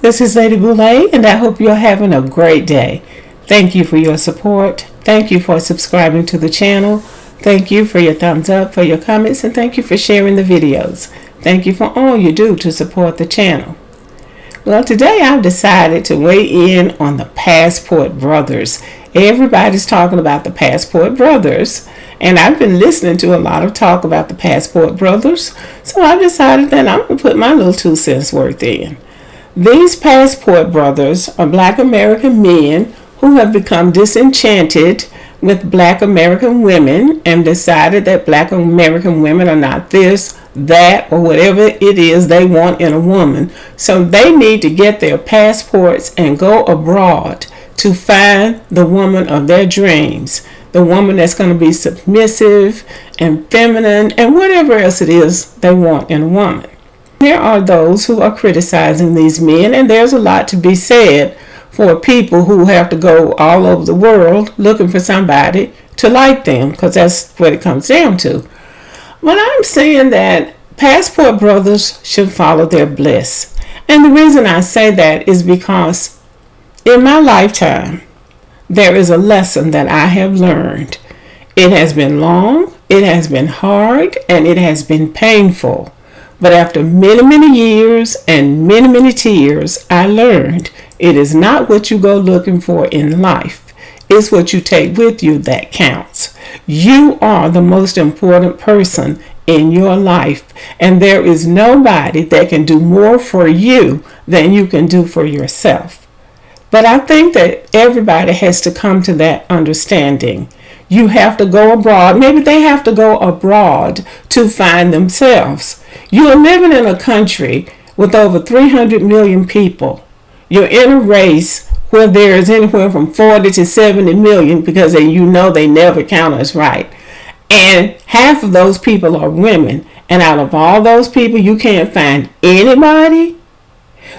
This is Lady Boulay, and I hope you're having a great day. Thank you for your support. Thank you for subscribing to the channel. Thank you for your thumbs up, for your comments, and thank you for sharing the videos. Thank you for all you do to support the channel. Well, today I've decided to weigh in on the Passport Brothers. Everybody's talking about the Passport Brothers, and I've been listening to a lot of talk about the Passport Brothers, so I've decided that I'm going to put my little 2 cents worth in. These Passport Brothers are Black American men who have become disenchanted with Black American women and decided that Black American women are not this, that, or whatever it is they want in a woman. So they need to get their passports and go abroad to find the woman of their dreams, the woman that's going to be submissive and feminine and whatever else it is they want in a woman. There are those who are criticizing these men, and there's a lot to be said for people who have to go all over the world looking for somebody to like them, because that's what it comes down to. But I'm saying that Passport Brothers should follow their bliss. And the reason I say that is because in my lifetime, there is a lesson that I have learned. It has been long, it has been hard, and it has been painful. But after many, many years and many, many tears, I learned it is not what you go looking for in life. It's what you take with you that counts. You are the most important person in your life, and there is nobody that can do more for you than you can do for yourself. But I think that everybody has to come to that understanding. You have to go abroad. Maybe they have to go abroad to find themselves. You're living in a country with over 300 million people. You're in a race where there is anywhere from 40 to 70 million, because they never count us right. And half of those people are women. And out of all those people, you can't find anybody.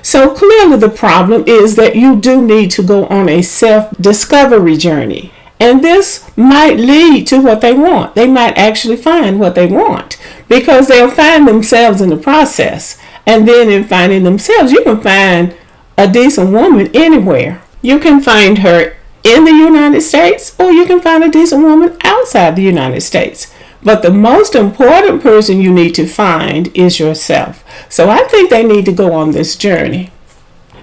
So clearly the problem is that you do need to go on a self-discovery journey. And this might lead to what they want. They might actually find what they want, because they'll find themselves in the process. And then in finding themselves, you can find a decent woman anywhere. You can find her in the United States, or you can find a decent woman outside the United States. But the most important person you need to find is yourself. So I think they need to go on this journey.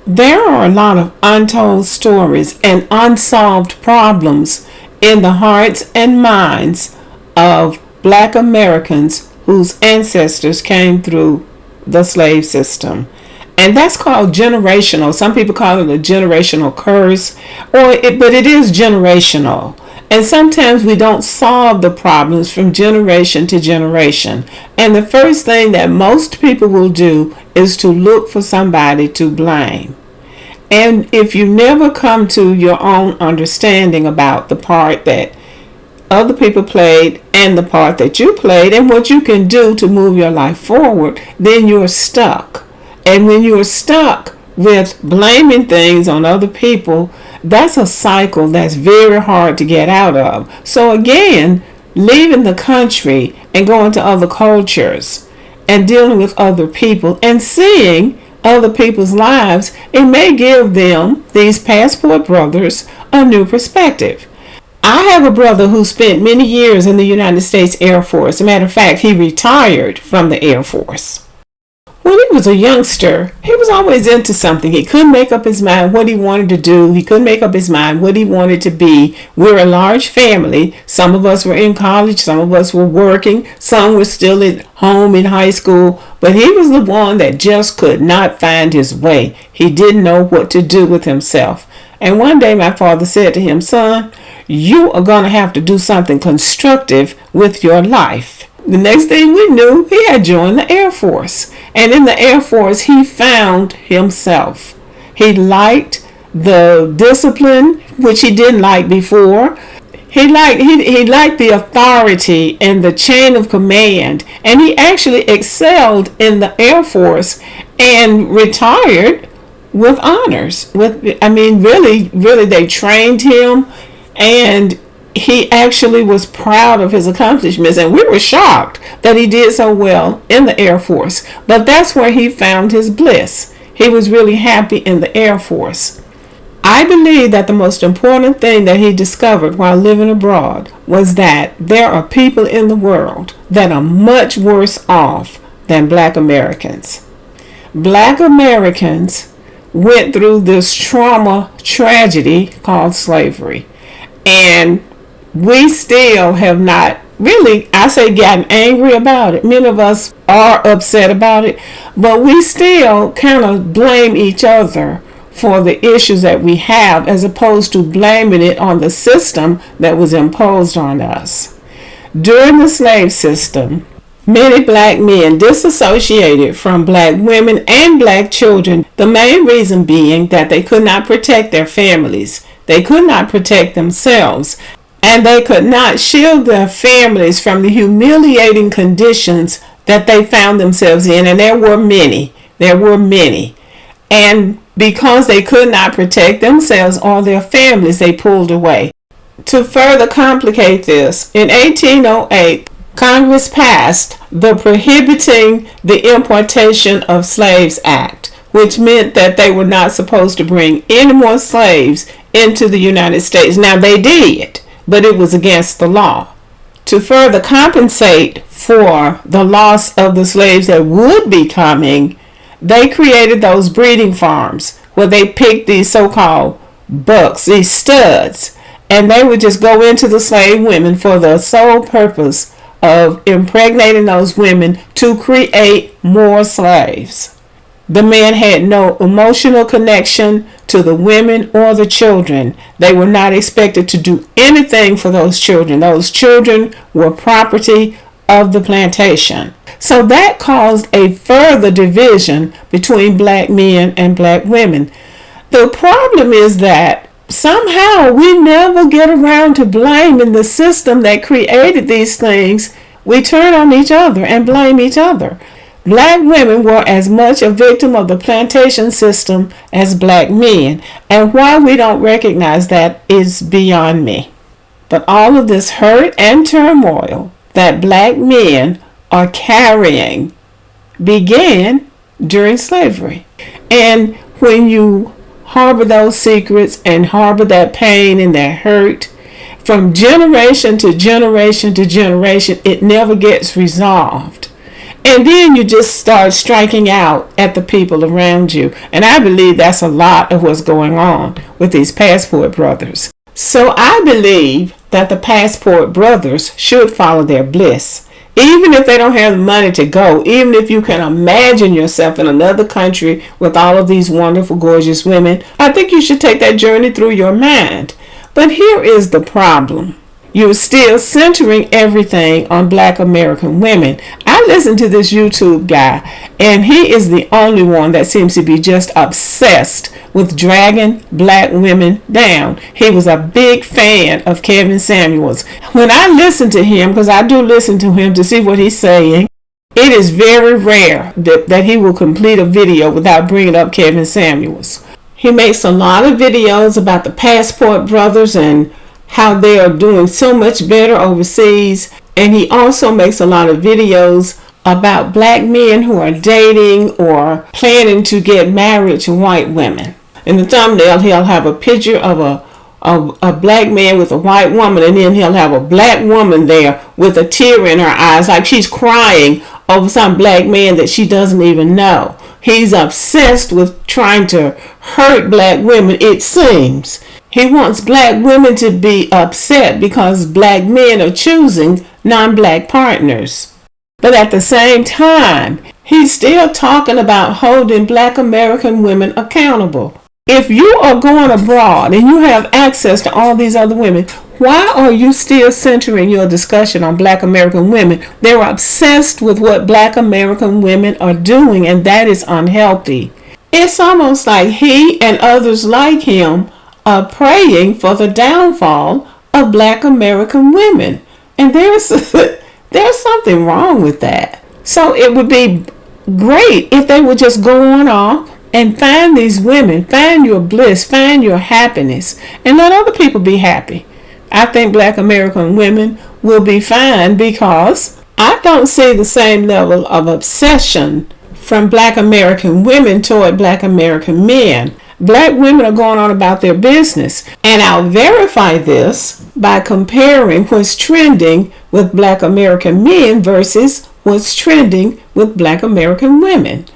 There are a lot of untold stories and unsolved problems in the hearts and minds of Black Americans whose ancestors came through the slave system. And that's called generational. Some people call it a generational curse, but it is generational. And sometimes we don't solve the problems from generation to generation. And the first thing that most people will do is to look for somebody to blame. And if you never come to your own understanding about the part that other people played and the part that you played and what you can do to move your life forward, then you're stuck. And when you're stuck with blaming things on other people, that's a cycle that's very hard to get out of. So again, leaving the country and going to other cultures and dealing with other people and seeing other people's lives, it may give them, these Passport Brothers, a new perspective. I have a brother who spent many years in the United States Air Force. As a matter of fact, he retired from the Air Force. When he was a youngster, he was always into something. He couldn't make up his mind what he wanted to do. He couldn't make up his mind what he wanted to be. We're a large family. Some of us were in college. Some of us were working. Some were still at home in high school. But he was the one that just could not find his way. He didn't know what to do with himself. And one day my father said to him, "Son, you are going to have to do something constructive with your life." The next thing we knew, he had joined the Air Force. And in the Air Force, he found himself. He liked the discipline, which he didn't like before. He liked the authority and the chain of command. And he actually excelled in the Air Force and retired with honors. Really, they trained him, and he actually was proud of his accomplishments, and we were shocked that he did so well in the Air Force. But that's where he found his bliss. he was really happy in the Air Force. I believe that the most important thing that he discovered while living abroad was that there are people in the world that are much worse off than Black Americans. Black Americans went through this trauma tragedy called slavery, and we still have not really, I say, gotten angry about it. Many of us are upset about it, but we still kind of blame each other for the issues that we have, as opposed to blaming it on the system that was imposed on us. During the slave system, many black men disassociated from black women and black children, the main reason being that they could not protect their families, they could not protect themselves, and they could not shield their families from the humiliating conditions that they found themselves in. And there were many. And because they could not protect themselves or their families, they pulled away. To further complicate this, in 1808, Congress passed the Prohibiting the Importation of Slaves Act, which meant that they were not supposed to bring any more slaves into the United States. Now, they did, but it was against the law. To further compensate for the loss of the slaves that would be coming, they created those breeding farms where they picked these so-called bucks, these studs, and they would just go into the slave women for the sole purpose of impregnating those women to create more slaves. The men had no emotional connection to the women or the children. They were not expected to do anything for those children. Those children were property of the plantation. So that caused a further division between black men and black women. The problem is that somehow we never get around to blaming the system that created these things. We turn on each other and blame each other. Black women were as much a victim of the plantation system as black men, and why we don't recognize that is beyond me. But all of this hurt and turmoil that black men are carrying began during slavery. And when you harbor those secrets and harbor that pain and that hurt, from generation to generation to generation, it never gets resolved. And then you just start striking out at the people around you. And I believe that's a lot of what's going on with these passport brothers. So I believe that the passport brothers should follow their bliss. Even if they don't have the money to go, even if you can imagine yourself in another country with all of these wonderful, gorgeous women, I think you should take that journey through your mind. But here is the problem. You're still centering everything on black American women. I listen to this YouTube guy, and he is the only one that seems to be just obsessed with dragging black women down. He was a big fan of Kevin Samuels. When I listen to him, because I do listen to him to see what he's saying, it is very rare that he will complete a video without bringing up Kevin Samuels. He makes a lot of videos about the passport brothers and how they are doing so much better overseas. And he also makes a lot of videos about black men who are dating or planning to get married to white women. In the thumbnail, he'll have a picture of a black man with a white woman, and then he'll have a black woman there with a tear in her eyes, like she's crying over some black man that she doesn't even know. He's obsessed with trying to hurt black women, it seems. He wants black women to be upset because black men are choosing non-black partners. But at the same time, he's still talking about holding black American women accountable. If you are going abroad and you have access to all these other women, why are you still centering your discussion on black American women? They're obsessed with what black American women are doing, and that is unhealthy. It's almost like he and others like him are praying for the downfall of black American women. And there's something wrong with that. So it would be great if they would just go on off and find these women, find your bliss, find your happiness, and let other people be happy. I think black American women will be fine because I don't see the same level of obsession from Black American women toward Black American men. Black women are going on about their business, and I'll verify this by comparing what's trending with Black American men versus what's trending with Black American women.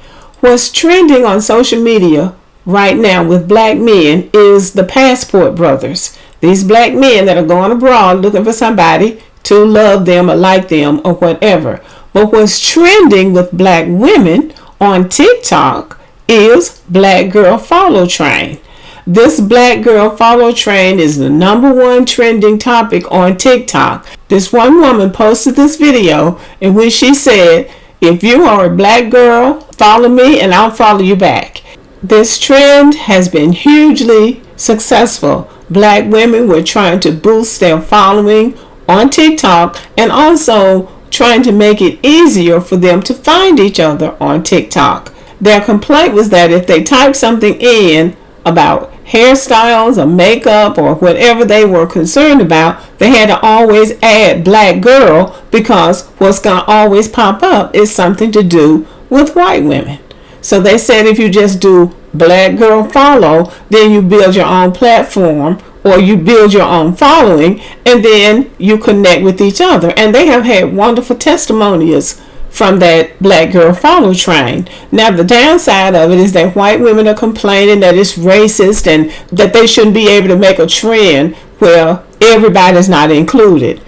What's trending on social media right now with black men is the passport brothers. These black men that are going abroad looking for somebody to love them or like them or whatever. But what's trending with black women on TikTok is Black Girl Follow Train. This Black Girl Follow Train is the #1 trending topic on TikTok. This one woman posted this video in which she said, if you are a black girl, follow me and I'll follow you back. This trend has been hugely successful. Black women were trying to boost their following on TikTok and also trying to make it easier for them to find each other on TikTok. Their complaint was that if they typed something in about hairstyles or makeup or whatever they were concerned about, they had to always add black girl because what's going to always pop up is something to do with white women. So they said if you just do Black Girl Follow, then you build your own platform or you build your own following and then you connect with each other. And they have had wonderful testimonials from that Black Girl Follow Train. Now the downside of it is that white women are complaining that it's racist and that they shouldn't be able to make a trend where everybody's not included.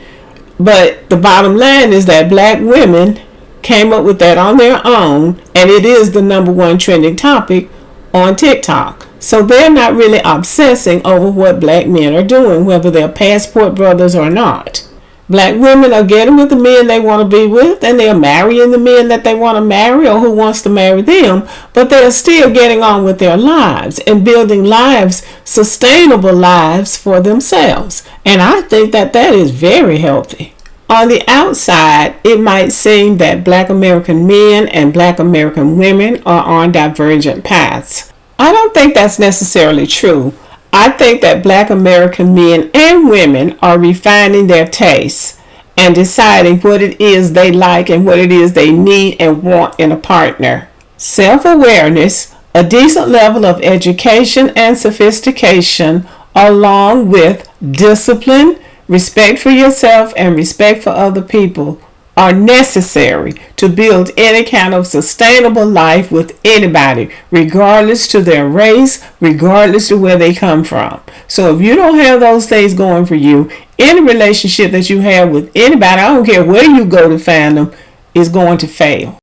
But the bottom line is that black women came up with that on their own, and it is the #1 trending topic on TikTok. So they're not really obsessing over what black men are doing, whether they're passport brothers or not. Black women are getting with the men they want to be with, and they're marrying the men that they want to marry or who wants to marry them, but they're still getting on with their lives and building lives, sustainable lives for themselves. And I think that that is very healthy. On the outside, it might seem that Black American men and Black American women are on divergent paths. I don't think that's necessarily true. I think that Black American men and women are refining their tastes and deciding what it is they like and what it is they need and want in a partner. Self-awareness, a decent level of education and sophistication, along with discipline, respect for yourself, and respect for other people are necessary to build any kind of sustainable life with anybody, regardless to their race, regardless to where they come from. So if you don't have those things going for you, any relationship that you have with anybody, I don't care where you go to find them, is going to fail.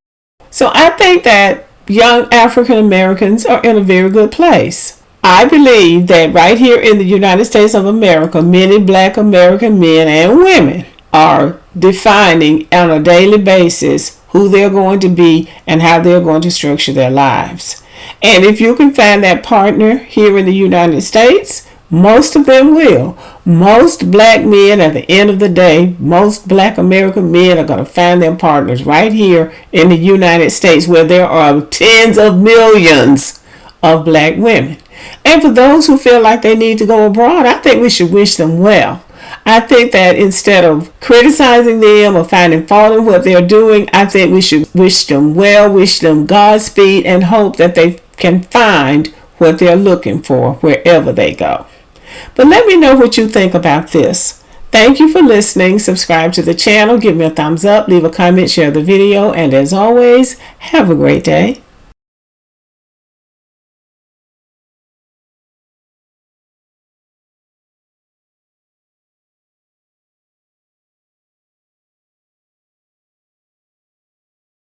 So I think that young African Americans are in a very good place. I believe that right here in the United States of America, many Black American men and women are defining on a daily basis who they're going to be and how they're going to structure their lives. And if you can find that partner here in the United States, most of them will. Most black men, at the end of the day, most Black American men are going to find their partners right here in the United States, where there are tens of millions of black women. And for those who feel like they need to go abroad, I think we should wish them well. I think that instead of criticizing them or finding fault in what they're doing, I think we should wish them well, wish them Godspeed, and hope that they can find what they're looking for wherever they go. But let me know what you think about this. Thank you for listening. Subscribe to the channel, give me a thumbs up, leave a comment, share the video, and as always, have a great day.